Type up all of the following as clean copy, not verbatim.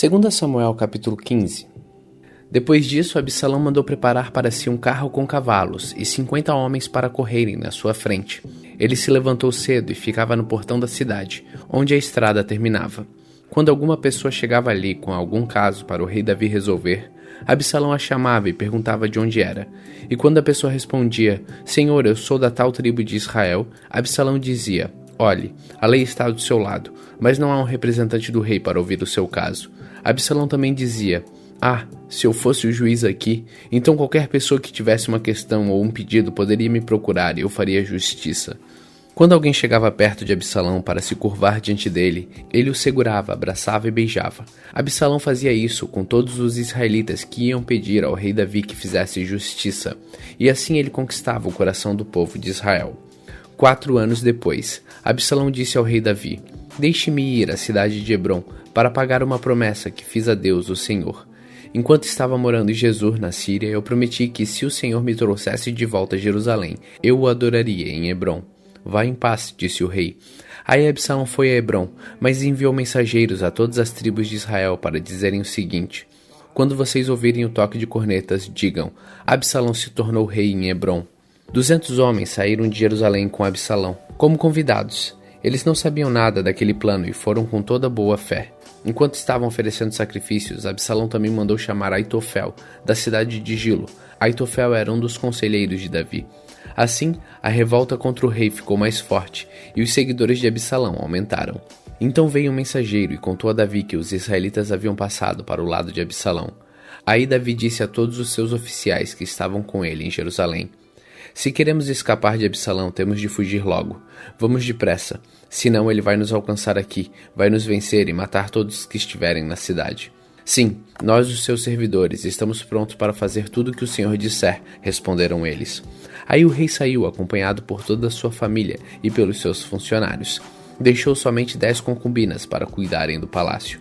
2 Samuel capítulo 15. Depois disso, Absalão mandou preparar para si um carro com cavalos e 50 homens para correrem na sua frente. Ele se levantou cedo e ficava no portão da cidade, onde a estrada terminava. Quando alguma pessoa chegava ali com algum caso para o rei Davi resolver, Absalão a chamava e perguntava de onde era. E quando a pessoa respondia, Senhor, eu sou da tal tribo de Israel, Absalão dizia, olhe, a lei está do seu lado, mas não há um representante do rei para ouvir o seu caso. Absalão também dizia, se eu fosse o juiz aqui, então qualquer pessoa que tivesse uma questão ou um pedido poderia me procurar e eu faria justiça. Quando alguém chegava perto de Absalão para se curvar diante dele, ele o segurava, abraçava e beijava. Absalão fazia isso com todos os israelitas que iam pedir ao rei Davi que fizesse justiça, e assim ele conquistava o coração do povo de Israel. 4 anos depois, Absalão disse ao rei Davi, deixe-me ir à cidade de Hebrom para pagar uma promessa que fiz a Deus, o Senhor. Enquanto estava morando em Gesur, na Síria, eu prometi que se o Senhor me trouxesse de volta a Jerusalém, eu o adoraria em Hebrom. Vá em paz, disse o rei. Aí Absalão foi a Hebrom, mas enviou mensageiros a todas as tribos de Israel para dizerem o seguinte, quando vocês ouvirem o toque de cornetas, digam, Absalão se tornou rei em Hebrom. 200 homens saíram de Jerusalém com Absalão, como convidados. Eles não sabiam nada daquele plano e foram com toda boa fé. Enquanto estavam oferecendo sacrifícios, Absalão também mandou chamar Aitofel, da cidade de Gilo. Aitofel era um dos conselheiros de Davi. Assim, a revolta contra o rei ficou mais forte, e os seguidores de Absalão aumentaram. Então veio um mensageiro e contou a Davi que os israelitas haviam passado para o lado de Absalão. Aí Davi disse a todos os seus oficiais que estavam com ele em Jerusalém, se queremos escapar de Absalão, temos de fugir logo. Vamos depressa, senão ele vai nos alcançar aqui, vai nos vencer e matar todos que estiverem na cidade. Sim, nós os seus servidores, estamos prontos para fazer tudo o que o Senhor disser, responderam eles. Aí o rei saiu, acompanhado por toda a sua família e pelos seus funcionários. Deixou somente 10 concubinas para cuidarem do palácio.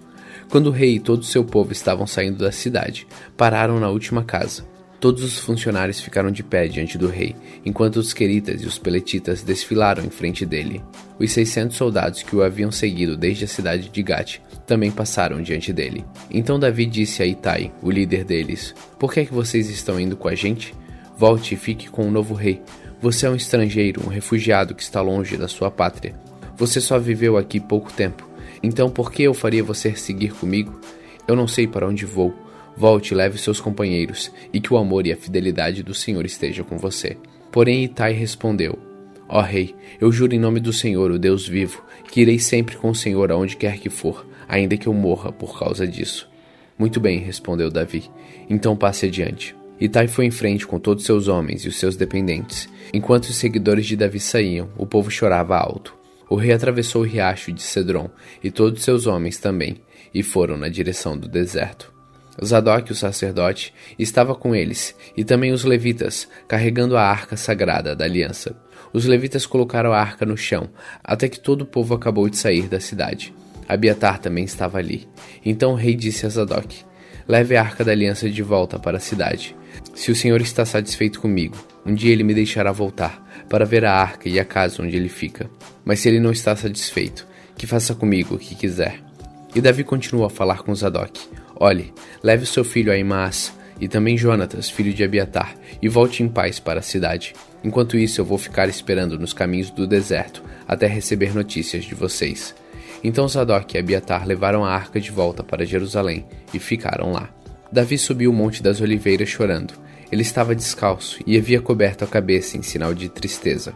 Quando o rei e todo o seu povo estavam saindo da cidade, pararam na última casa. Todos os funcionários ficaram de pé diante do rei, enquanto os queritas e os peletitas desfilaram em frente dele. Os 600 soldados que o haviam seguido desde a cidade de Gate também passaram diante dele. Então Davi disse a Itai, o líder deles, por que é que vocês estão indo com a gente? Volte e fique com o novo rei. Você é um estrangeiro, um refugiado que está longe da sua pátria. Você só viveu aqui pouco tempo. Então por que eu faria você seguir comigo? Eu não sei para onde vou. Volte e leve seus companheiros, e que o amor e a fidelidade do Senhor estejam com você. Porém Itai respondeu, ó rei, eu juro em nome do Senhor, o Deus vivo, que irei sempre com o Senhor aonde quer que for, ainda que eu morra por causa disso. Muito bem, respondeu Davi, então passe adiante. Itai foi em frente com todos seus homens e os seus dependentes. Enquanto os seguidores de Davi saíam, o povo chorava alto. O rei atravessou o riacho de Cedron, e todos seus homens também, e foram na direção do deserto. Zadok, o sacerdote, estava com eles, e também os levitas, carregando a arca sagrada da aliança. Os levitas colocaram a arca no chão, até que todo o povo acabou de sair da cidade. Abiatar também estava ali. Então o rei disse a Zadok, leve a arca da aliança de volta para a cidade. Se o Senhor está satisfeito comigo, um dia ele me deixará voltar, para ver a arca e a casa onde ele fica. Mas se ele não está satisfeito, que faça comigo o que quiser. E Davi continuou a falar com Zadok. Olhe, leve o seu filho Ahimaas e também Jonatas, filho de Abiatar, e volte em paz para a cidade. Enquanto isso, eu vou ficar esperando nos caminhos do deserto, até receber notícias de vocês. Então Zadok e Abiatar levaram a arca de volta para Jerusalém e ficaram lá. Davi subiu o Monte das Oliveiras chorando. Ele estava descalço e havia coberto a cabeça em sinal de tristeza.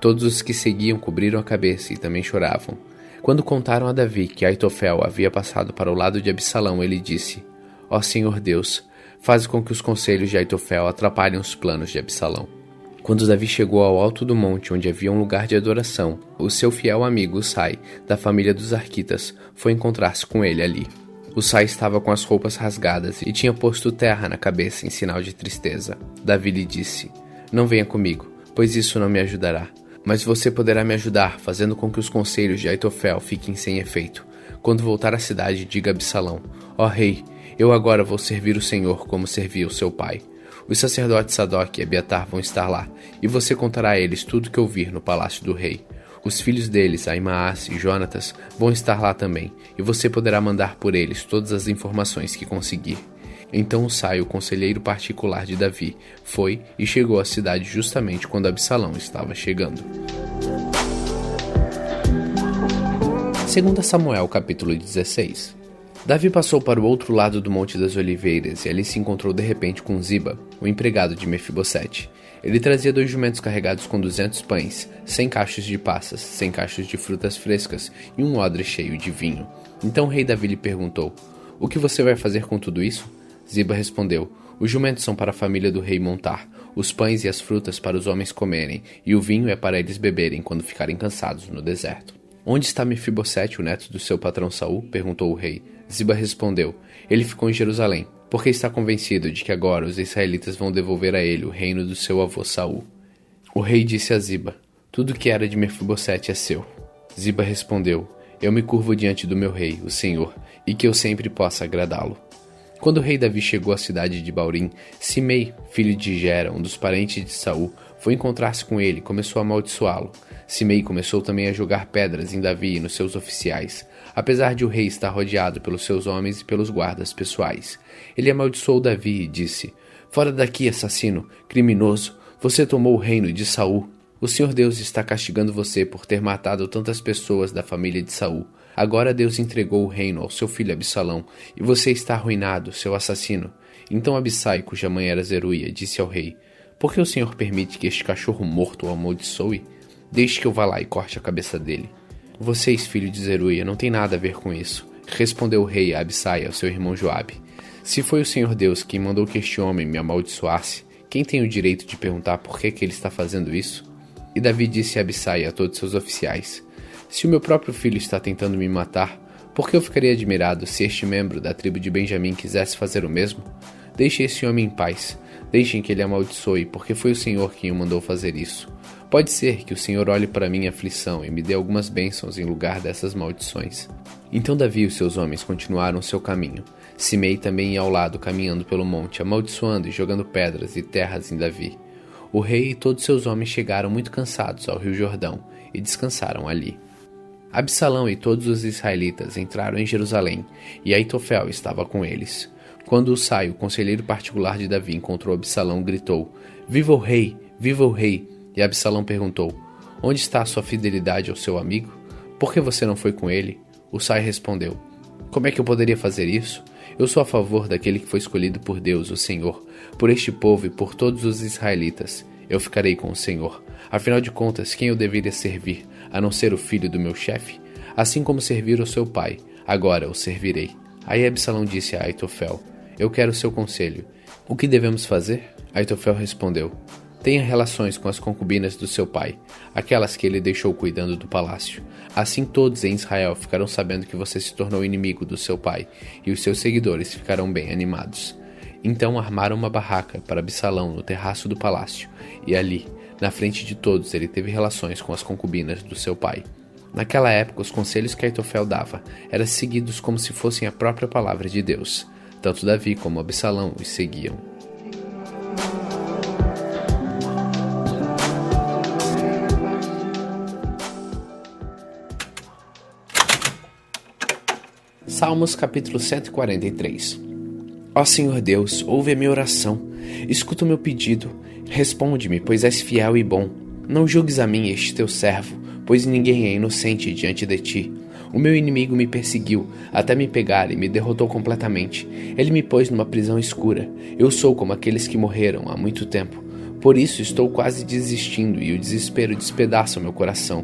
Todos os que seguiam cobriram a cabeça e também choravam. Quando contaram a Davi que Aitofel havia passado para o lado de Absalão, ele disse, ó Senhor Deus, faz com que os conselhos de Aitofel atrapalhem os planos de Absalão. Quando Davi chegou ao alto do monte onde havia um lugar de adoração, o seu fiel amigo Usai, da família dos Arquitas, foi encontrar-se com ele ali. Usai estava com as roupas rasgadas e tinha posto terra na cabeça em sinal de tristeza. Davi lhe disse, não venha comigo, pois isso não me ajudará. Mas você poderá me ajudar, fazendo com que os conselhos de Aitofel fiquem sem efeito. Quando voltar à cidade, diga a Absalão, ó rei, eu agora vou servir o Senhor como servia o seu pai. Os sacerdotes Zadok e Abiatar vão estar lá, e você contará a eles tudo que ouvir no palácio do rei. Os filhos deles, Ahimaás e Jonatas, vão estar lá também, e você poderá mandar por eles todas as informações que conseguir. Então Husai, o conselheiro particular de Davi, foi e chegou à cidade justamente quando Absalão estava chegando. 2 Samuel, capítulo 16. Davi passou para o outro lado do Monte das Oliveiras e ali se encontrou de repente com Ziba, o empregado de Mefibosete. Ele trazia 2 jumentos carregados com 200 pães, 100 cachos de passas, 100 cachos de frutas frescas e um odre cheio de vinho. Então o rei Davi lhe perguntou: "O que você vai fazer com tudo isso?" Ziba respondeu: "Os jumentos são para a família do rei montar, os pães e as frutas para os homens comerem, e o vinho é para eles beberem quando ficarem cansados no deserto." "Onde está Mefibosete, o neto do seu patrão Saul?" perguntou o rei. Ziba respondeu: "Ele ficou em Jerusalém, porque está convencido de que agora os israelitas vão devolver a ele o reino do seu avô Saul." O rei disse a Ziba: "Tudo que era de Mefibosete é seu." Ziba respondeu: "Eu me curvo diante do meu rei, o Senhor, e que eu sempre possa agradá-lo." Quando o rei Davi chegou à cidade de Baurim, Simei, filho de Gera, um dos parentes de Saul, foi encontrar-se com ele e começou a amaldiçoá-lo. Simei começou também a jogar pedras em Davi e nos seus oficiais, apesar de o rei estar rodeado pelos seus homens e pelos guardas pessoais. Ele amaldiçoou Davi e disse: "Fora daqui, assassino, criminoso, você tomou o reino de Saul. O Senhor Deus está castigando você por ter matado tantas pessoas da família de Saul. Agora Deus entregou o reino ao seu filho Absalão, e você está arruinado, seu assassino." Então Abissai, cuja mãe era Zeruia, disse ao rei: "Por que o Senhor permite que este cachorro morto o amaldiçoe? Deixe que eu vá lá e corte a cabeça dele." "Vocês, filho de Zeruia, não tem nada a ver com isso," respondeu o rei a Abissai ao seu irmão Joabe. "Se foi o Senhor Deus quem mandou que este homem me amaldiçoasse, quem tem o direito de perguntar por que ele está fazendo isso?" E Davi disse a Abissai e a todos seus oficiais: "Se o meu próprio filho está tentando me matar, por que eu ficaria admirado se este membro da tribo de Benjamim quisesse fazer o mesmo? Deixe esse homem em paz. Deixem que ele amaldiçoe, porque foi o Senhor quem o mandou fazer isso. Pode ser que o Senhor olhe para minha aflição e me dê algumas bênçãos em lugar dessas maldições." Então Davi e os seus homens continuaram seu caminho. Simei também ia ao lado, caminhando pelo monte, amaldiçoando e jogando pedras e terras em Davi. O rei e todos seus homens chegaram muito cansados ao rio Jordão e descansaram ali. Absalão e todos os israelitas entraram em Jerusalém, e Aitofel estava com eles. Quando Husai, o conselheiro particular de Davi, encontrou Absalão, gritou: "Viva o rei! Viva o rei!" E Absalão perguntou: "Onde está a sua fidelidade ao seu amigo? Por que você não foi com ele?" Husai respondeu: "Como é que eu poderia fazer isso? Eu sou a favor daquele que foi escolhido por Deus, o Senhor, por este povo e por todos os israelitas. Eu ficarei com o Senhor. Afinal de contas, quem eu deveria servir, a não ser o filho do meu chefe? Assim como servir o seu pai, agora o servirei." Aí Absalão disse a Aitofel: "Eu quero o seu conselho. O que devemos fazer?" Aitofel respondeu: "Tenha relações com as concubinas do seu pai, aquelas que ele deixou cuidando do palácio. Assim todos em Israel ficarão sabendo que você se tornou inimigo do seu pai, e os seus seguidores ficarão bem animados." Então armaram uma barraca para Absalão no terraço do palácio, e ali, na frente de todos, ele teve relações com as concubinas do seu pai. Naquela época, os conselhos que Aitofel dava eram seguidos como se fossem a própria palavra de Deus. Tanto Davi como Absalão os seguiam. Salmos capítulo 143. Ó Senhor Deus, ouve a minha oração, escuta o meu pedido, responde-me, pois és fiel e bom. Não julgues a mim, este teu servo, pois ninguém é inocente diante de ti. O meu inimigo me perseguiu, até me pegar e me derrotou completamente. Ele me pôs numa prisão escura. Eu sou como aqueles que morreram há muito tempo. Por isso estou quase desistindo e o desespero despedaça o meu coração.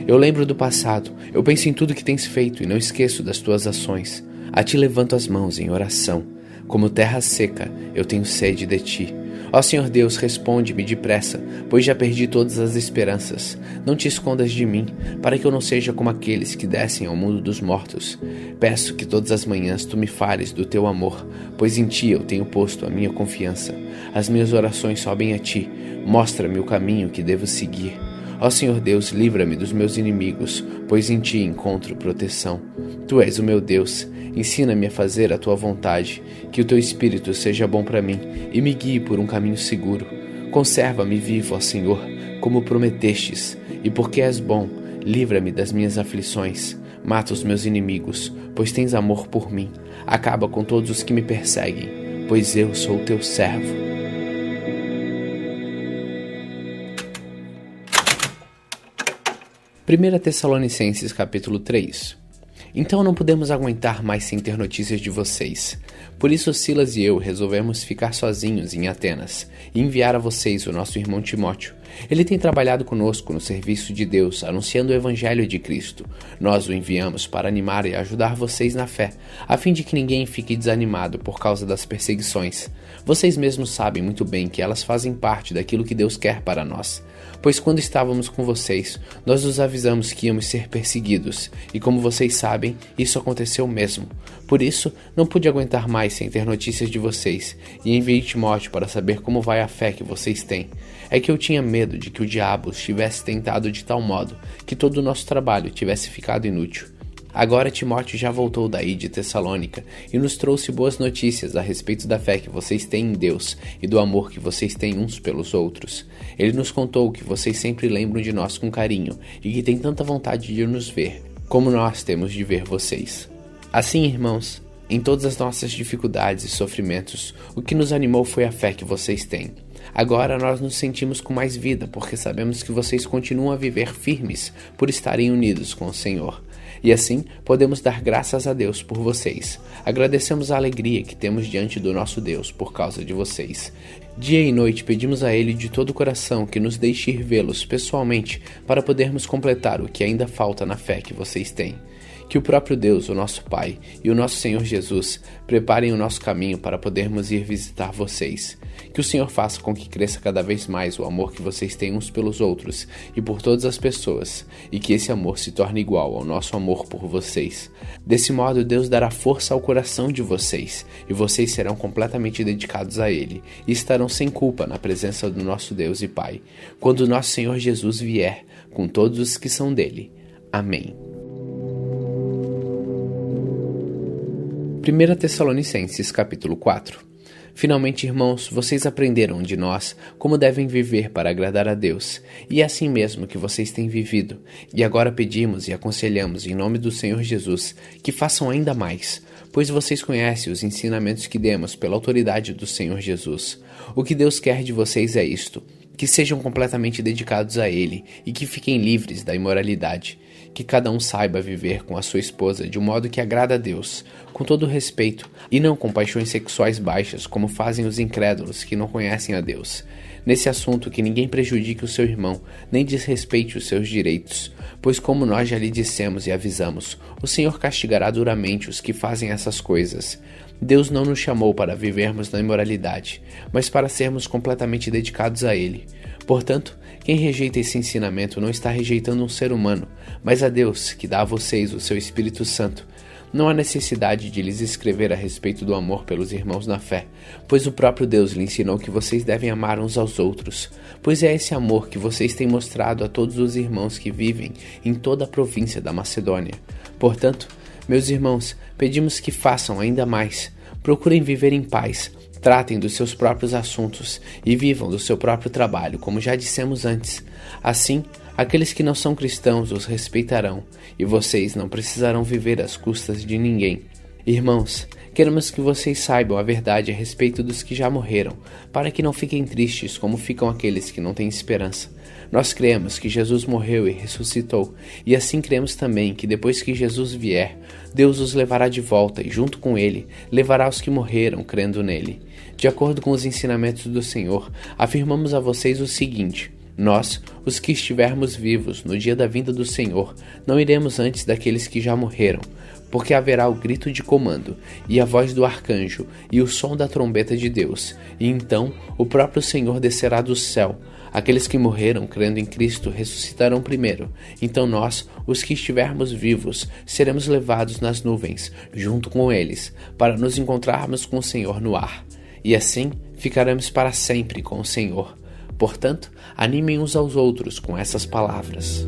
Eu lembro do passado, eu penso em tudo que tens feito e não esqueço das tuas ações. A ti levanto as mãos em oração. Como terra seca, eu tenho sede de ti. Ó Senhor Deus, responde-me depressa, pois já perdi todas as esperanças. Não te escondas de mim, para que eu não seja como aqueles que descem ao mundo dos mortos. Peço que todas as manhãs tu me fales do teu amor, pois em ti eu tenho posto a minha confiança. As minhas orações sobem a ti, mostra-me o caminho que devo seguir. Ó Senhor Deus, livra-me dos meus inimigos, pois em ti encontro proteção. Tu és o meu Deus, ensina-me a fazer a tua vontade, que o teu Espírito seja bom para mim e me guie por um caminho seguro. Conserva-me vivo, ó Senhor, como prometestes, e porque és bom, Livra-me das minhas aflições. Mata os meus inimigos, pois tens amor por mim. Acaba com todos os que me perseguem, pois eu sou teu servo. Primeira Tessalonicenses capítulo 3. Então não podemos aguentar mais sem ter notícias de vocês. Por isso Silas e eu resolvemos ficar sozinhos em Atenas e enviar a vocês o nosso irmão Timóteo. Ele tem trabalhado conosco no serviço de Deus, anunciando o Evangelho de Cristo. Nós o enviamos para animar e ajudar vocês na fé, a fim de que ninguém fique desanimado por causa das perseguições. Vocês mesmos sabem muito bem que elas fazem parte daquilo que Deus quer para nós. Pois quando estávamos com vocês, nós os avisamos que íamos ser perseguidos, e como vocês sabem, isso aconteceu mesmo. Por isso, não pude aguentar mais sem ter notícias de vocês, e enviei Timóteo para saber como vai a fé que vocês têm. É que eu tinha medo de que o diabo os tivesse tentado de tal modo que todo o nosso trabalho tivesse ficado inútil. Agora Timóteo já voltou daí de Tessalônica e nos trouxe boas notícias a respeito da fé que vocês têm em Deus e do amor que vocês têm uns pelos outros. Ele nos contou que vocês sempre lembram de nós com carinho e que têm tanta vontade de nos ver, como nós temos de ver vocês. Assim, irmãos, em todas as nossas dificuldades e sofrimentos, o que nos animou foi a fé que vocês têm. Agora nós nos sentimos com mais vida, porque sabemos que vocês continuam a viver firmes por estarem unidos com o Senhor. E assim, podemos dar graças a Deus por vocês. Agradecemos a alegria que temos diante do nosso Deus por causa de vocês. Dia e noite pedimos a Ele de todo o coração que nos deixe ir vê-los pessoalmente para podermos completar o que ainda falta na fé que vocês têm. Que o próprio Deus, o nosso Pai, e o nosso Senhor Jesus preparem o nosso caminho para podermos ir visitar vocês. Que o Senhor faça com que cresça cada vez mais o amor que vocês têm uns pelos outros e por todas as pessoas, e que esse amor se torne igual ao nosso amor por vocês. Desse modo, Deus dará força ao coração de vocês, e vocês serão completamente dedicados a Ele, e estarão sem culpa na presença do nosso Deus e Pai, quando o nosso Senhor Jesus vier, com todos os que são dele. Amém. 1 Tessalonicenses capítulo 4. Finalmente, irmãos, vocês aprenderam de nós como devem viver para agradar a Deus, e é assim mesmo que vocês têm vivido, e agora pedimos e aconselhamos em nome do Senhor Jesus que façam ainda mais, pois vocês conhecem os ensinamentos que demos pela autoridade do Senhor Jesus. O que Deus quer de vocês é isto: que sejam completamente dedicados a Ele e que fiquem livres da imoralidade. Que cada um saiba viver com a sua esposa de um modo que agrada a Deus, com todo respeito, e não com paixões sexuais baixas, como fazem os incrédulos que não conhecem a Deus. Nesse assunto, que ninguém prejudique o seu irmão, nem desrespeite os seus direitos, pois como nós já lhe dissemos e avisamos, o Senhor castigará duramente os que fazem essas coisas. Deus não nos chamou para vivermos na imoralidade, mas para sermos completamente dedicados a Ele. Portanto, quem rejeita esse ensinamento não está rejeitando um ser humano, mas a Deus, que dá a vocês o seu Espírito Santo. Não há necessidade de lhes escrever a respeito do amor pelos irmãos na fé, pois o próprio Deus lhe ensinou que vocês devem amar uns aos outros, pois é esse amor que vocês têm mostrado a todos os irmãos que vivem em toda a província da Macedônia. Portanto, meus irmãos, pedimos que façam ainda mais. Procurem viver em paz, tratem dos seus próprios assuntos e vivam do seu próprio trabalho, como já dissemos antes. Assim, aqueles que não são cristãos os respeitarão, e vocês não precisarão viver às custas de ninguém. Irmãos, queremos que vocês saibam a verdade a respeito dos que já morreram, para que não fiquem tristes como ficam aqueles que não têm esperança. Nós cremos que Jesus morreu e ressuscitou, e assim cremos também que depois que Jesus vier, Deus os levará de volta e junto com ele, levará os que morreram crendo nele. De acordo com os ensinamentos do Senhor, afirmamos a vocês o seguinte: nós, os que estivermos vivos no dia da vinda do Senhor, não iremos antes daqueles que já morreram, porque haverá o grito de comando, e a voz do arcanjo, e o som da trombeta de Deus, e então o próprio Senhor descerá do céu. Aqueles que morreram crendo em Cristo ressuscitarão primeiro. Então nós, os que estivermos vivos, seremos levados nas nuvens, junto com eles, para nos encontrarmos com o Senhor no ar. E assim ficaremos para sempre com o Senhor. Portanto, animem uns aos outros com essas palavras.